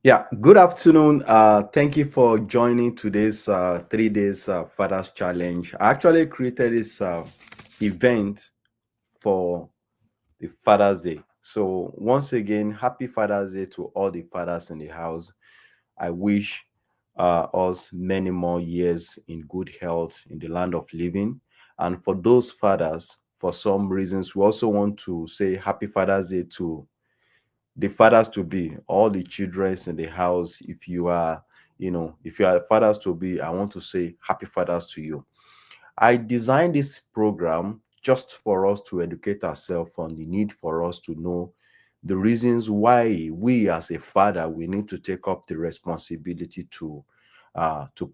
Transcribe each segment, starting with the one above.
Yeah, good afternoon. Thank you for joining today's 3 days Fathers Challenge. I actually created this event for the Father's Day. So, once again, happy Father's Day to all the fathers in the house. I wish us many more years in good health in the land of living. And for those fathers, for some reasons, we also want to say happy Father's Day to the fathers to be, all the children in the house. If you are, if you are fathers to be, I want to say happy fathers to you. I designed this program just for us to educate ourselves on the need for us to know the reasons why we as a father we need to take up the responsibility to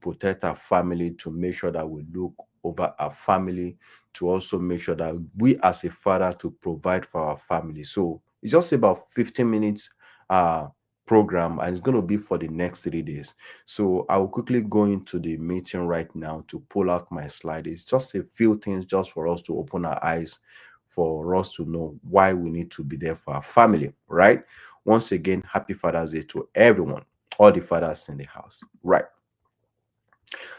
protect our family, to make sure that we look over our family, to also make sure that we as a father to provide for our family. So it's just about 15 minutes uh program, and it's going to be for the next 3 days. So I will quickly go into the meeting right now to pull out my slide. It's just a few things just for us to open our eyes, for us to know why we need to be there for our family, right? Once again, happy Father's Day to everyone, all the fathers in the house, right?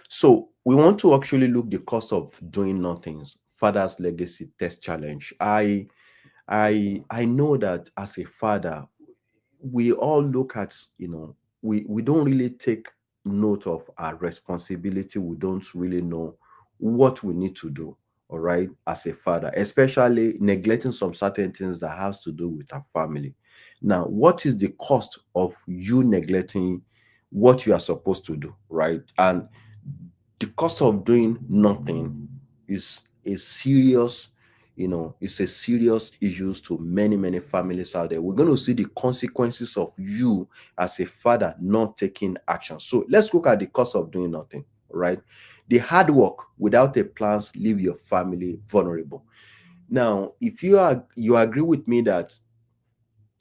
So we want to actually look the cost of doing nothing. Father's legacy test challenge. I know that as a father, we all look at, we don't really take note of our responsibility. We don't really know what we need to do, all right, as a father, especially neglecting some certain things that has to do with our family. Now, what is the cost of you neglecting what you are supposed to do, right? And the cost of doing nothing is a serious, it's a serious issues to many families out there. We're going to see the consequences of you as a father not taking action. So let's look at the cost of doing nothing, right? The hard work without a plans leave your family vulnerable. Now, if you agree with me that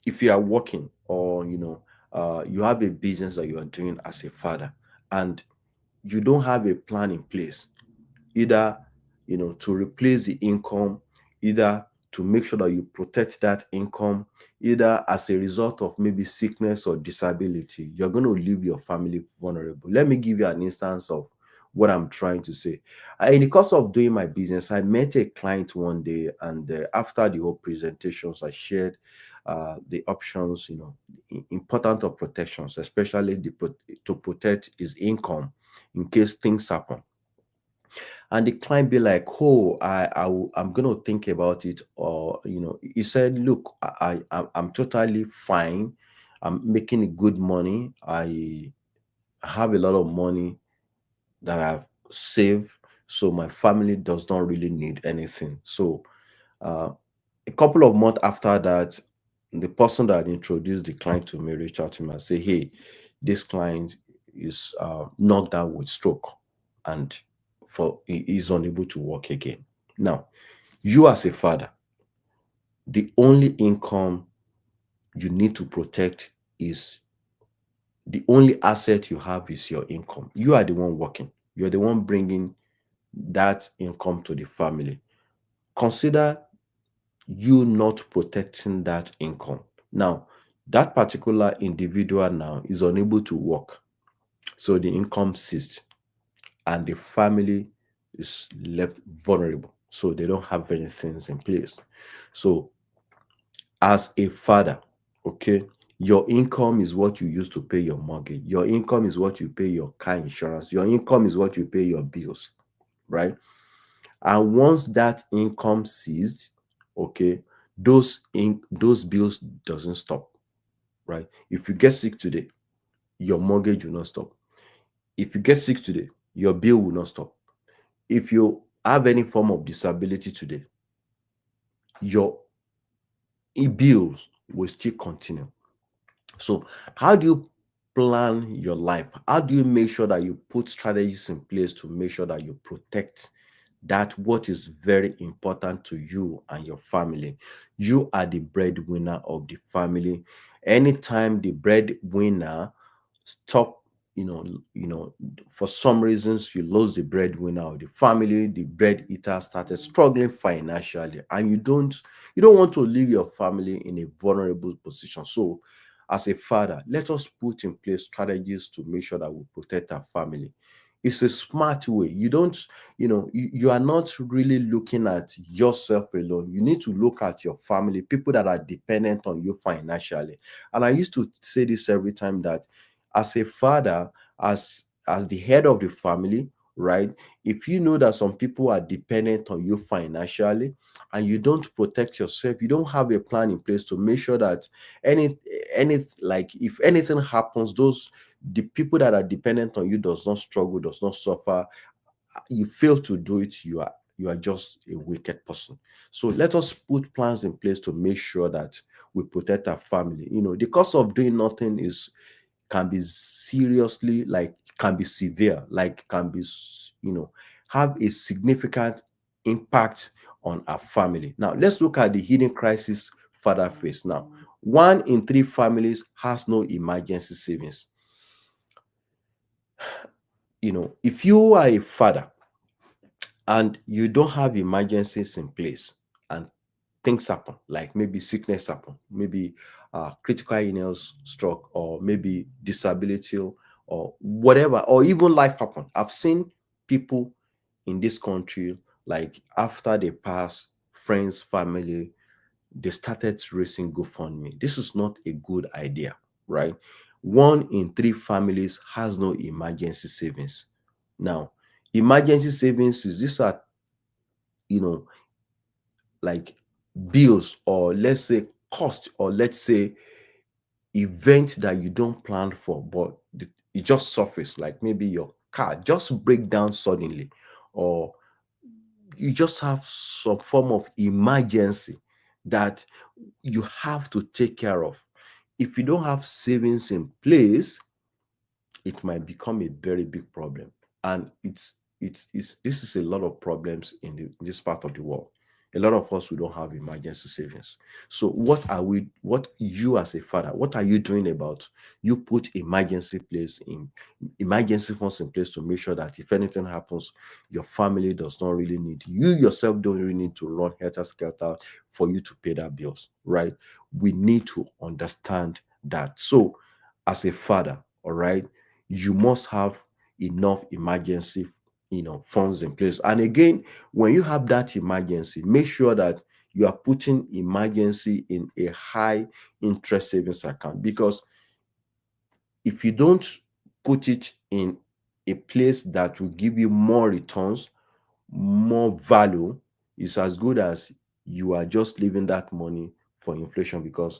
if you are working, or you have a business that you are doing as a father, and you don't have a plan in place, either to replace the income, either to make sure that you protect that income, either as a result of maybe sickness or disability, you're going to leave your family vulnerable. Let me give you an instance of what I'm trying to say. In the course of doing my business, I met a client one day, and after the whole presentations, I shared the options, important of protections, especially to protect his income in case things happen. And the client be like, oh, I'm gonna think about it. Or he said, look, I'm totally fine. I'm making good money. I have a lot of money that I've saved, so my family does not really need anything. So uh, a couple of months after that, the person that introduced the client to me reached out to me and say, hey, this client is knocked out with stroke, and he is unable to work again. Now, you as a father, the only income you need to protect is, the only asset you have is your income. You are the one working. You're the one bringing that income to the family. Consider you not protecting that income. Now, that particular individual now is unable to work. So the income ceased, and the family is left vulnerable. So they don't have anything in place. So, as a father, okay, your income is what you use to pay your mortgage. Your income is what you pay your car insurance. Your income is what you pay your bills, right? And once that income ceased, okay, those bills doesn't stop, right? If you get sick today, your mortgage will not stop. If you get sick today, your bill will not stop. If you have any form of disability today, your bills will still continue. So how do you plan your life? How do you make sure that you put strategies in place to make sure that you protect that what is very important to you and your family? You are the breadwinner of the family. Anytime the breadwinner stop, you know, for some reasons you lose the breadwinner of the family, the bread eater started struggling financially, and you don't want to leave your family in a vulnerable position. So as a father, let us put in place strategies to make sure that we protect our family. It's a smart way. You don't, you are not really looking at yourself alone. You need to look at your family, people that are dependent on you financially. And I used to say this every time, that as a father, as the head of the family, right? If you know that some people are dependent on you financially, and you don't protect yourself, you don't have a plan in place to make sure that any any like if anything happens, those the people that are dependent on you does not struggle, does not suffer, you fail to do it, you are just a wicked person. So let us put plans in place to make sure that we protect our family. The cost of doing nothing is can be seriously, like, can be severe, like, can be have a significant impact on our family. Now let's look at the hidden crisis father face. Now, 1 in 3 families has no emergency savings. If you are a father and you don't have emergencies in place, and things happen, like maybe sickness happen, maybe critical illness, stroke, or maybe disability, or whatever, or even life happen. I've seen people in this country, like, after they pass, friends, family, they started raising GoFundMe. This is not a good idea, right? 1 in 3 families has no emergency savings. Now, emergency savings is these are, you know, like, bills, or let's say cost, or let's say event that you don't plan for, but it just surface, like maybe your car just break down suddenly, or you just have some form of emergency that you have to take care of. If you don't have savings in place, it might become a very big problem. And it's this is a lot of problems in this part of the world. A lot of us, we don't have emergency savings. So what you as a father, what are you doing about, you put emergency funds in place to make sure that if anything happens, your family does not really need, you yourself don't really need to run helter skelter for you to pay that bills, right? We need to understand that. So as a father, all right, you must have enough emergency funds in place. And again, when you have that emergency, make sure that you are putting emergency in a high interest savings account, because if you don't put it in a place that will give you more returns, more value, is as good as you are just leaving that money for inflation, because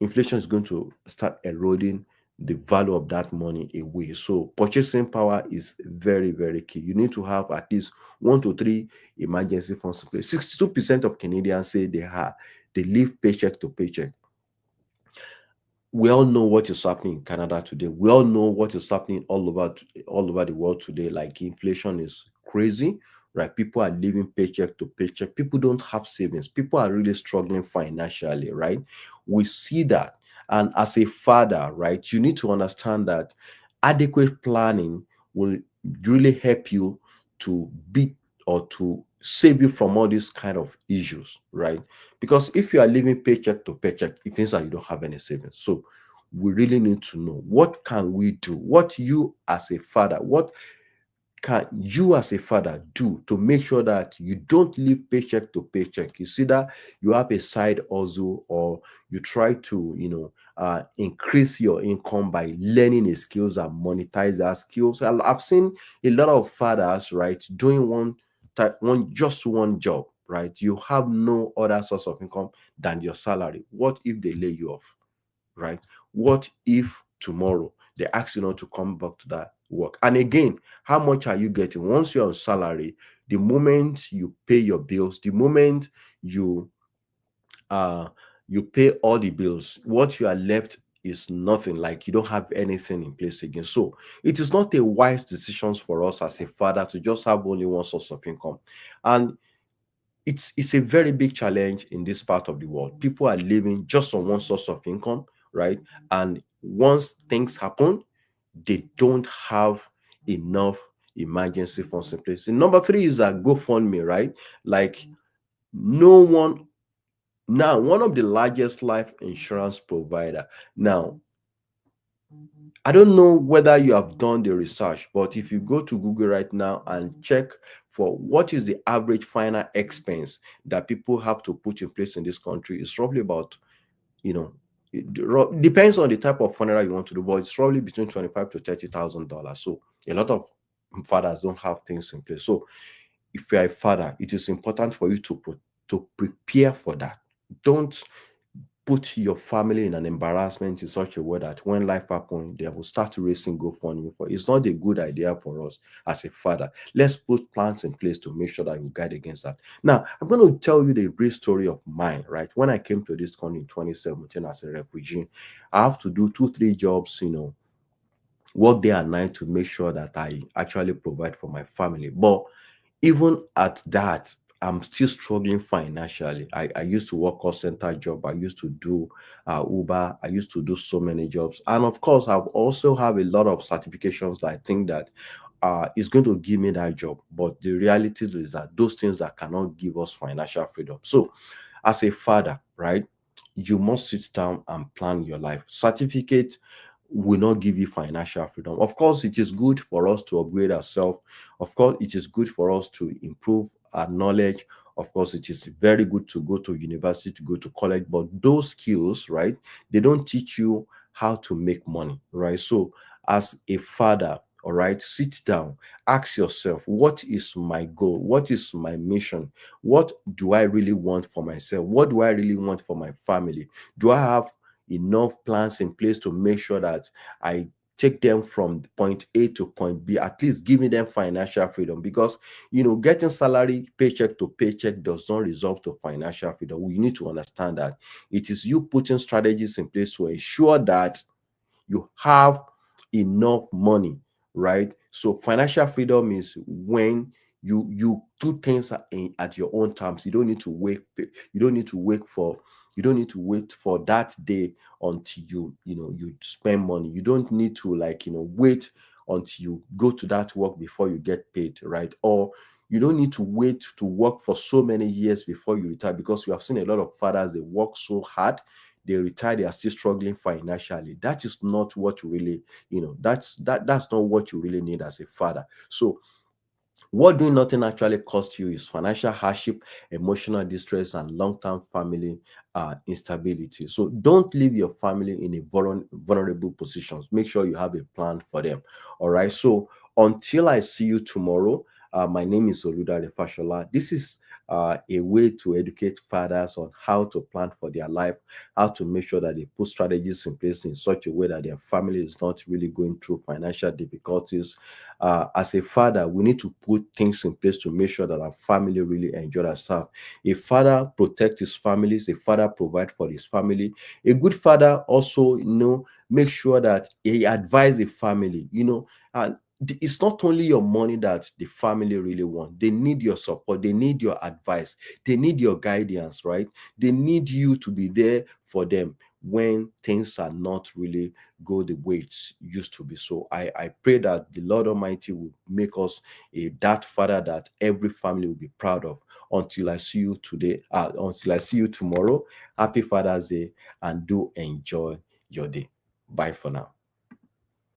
inflation is going to start eroding the value of that money away. So purchasing power is very, very key. You need to have at least 1 to 3 emergency funds in place. 62% of Canadians say they live paycheck to paycheck. We all know what is happening in Canada today. We all know what is happening all over the world today. Like, inflation is crazy, right? People are living paycheck to paycheck. People don't have savings. People are really struggling financially, right? We see that. And as a father, right, you need to understand that adequate planning will really help you to beat or to save you from all these kind of issues, right? Because if you are living paycheck to paycheck, it means that you don't have any savings. So we really need to know, what can we do? What can you as a father do to make sure that you don't live paycheck to paycheck? You see that you have a side hustle, or you try to increase your income by learning a skills and monetize that skills. I've seen a lot of fathers, right, doing one job, right? You have no other source of income than your salary. What if they lay you off, right? What if tomorrow they ask you not to come back to that work? And again, how much are you getting once you're on salary? The moment you pay your bills, the moment you uh you pay all the bills, what you are left is nothing. Like, you don't have anything in place again. So it is not a wise decision for us as a father to just have only one source of income. And it's a very big challenge in this part of the world. People are living just on one source of income, right? And once things happen, they don't have enough emergency funds in place. And number 3 is that GoFundMe, right? Like, no one now, one of the largest life insurance provider. Now, I don't know whether you have done the research, but if you go to Google right now and check for what is the average final expense that people have to put in place in this country, it's roughly about, you know, depends on the type of funeral you want to do, but it's probably between 25 to $30,000. So a lot of fathers don't have things in place. So if you're a father, it is important for you to prepare for that. Don't put your family in an embarrassment in such a way that when life happens, they will start racing GoFundMe for. It's not a good idea for us as a father. Let's put plans in place to make sure that we guide against that. Now, I'm going to tell you the brief story of mine, right? When I came to this country in 2017 as a refugee, I have to do two, three jobs, work day and night to make sure that I actually provide for my family. But even at that, I'm still struggling financially. I used to work call center job. I used to do Uber. I used to do so many jobs. And of course, I've also have a lot of certifications that I think that is going to give me that job. But the reality is that those things that cannot give us financial freedom. So as a father, right, you must sit down and plan your life. Certificate will not give you financial freedom. Of course, it is good for us to upgrade ourselves. Of course, it is good for us to improve our knowledge. Of course, it is very good to go to university, to go to college, but those skills, right, they don't teach you how to make money, right? So, as a father, all right, sit down, ask yourself, what is my goal? What is my mission? What do I really want for myself? What do I really want for my family? Do I have enough plans in place to make sure that I take them from point A to point B, at least giving them financial freedom? Because getting salary paycheck to paycheck does not result to financial freedom. We need to understand that it is you putting strategies in place to ensure that you have enough money, right? So financial freedom is when you do things at your own terms. You don't need to wait. You don't need to wait for. You don't need to wait for that day until you spend money. You don't need to wait until you go to that work before you get paid, right? Or you don't need to wait to work for so many years before you retire, because we have seen a lot of fathers, they work so hard, they retire, they are still struggling financially. That is not what you really, that's not what you really need as a father. So what doing nothing actually costs you is financial hardship, emotional distress, and long-term family instability. So don't leave your family in a vulnerable positions. Make sure you have a plan for them. All right. So until I see you tomorrow, my name is Oludare Fashola. This is a way to educate fathers on how to plan for their life, how to make sure that they put strategies in place in such a way that their family is not really going through financial difficulties. As a father, we need to put things in place to make sure that our family really enjoy ourselves. A father protects his families, a father provides for his family. A good father also, make sure that he advise the family, and it's not only your money that the family really want. They need your support, they need your advice, they need your guidance, right? They need you to be there for them when things are not really go the way it used to be. So I pray that the Lord Almighty will make us that father that every family will be proud of. Until I see you today, until I see you tomorrow, happy Father's Day, and do enjoy your day. Bye for now.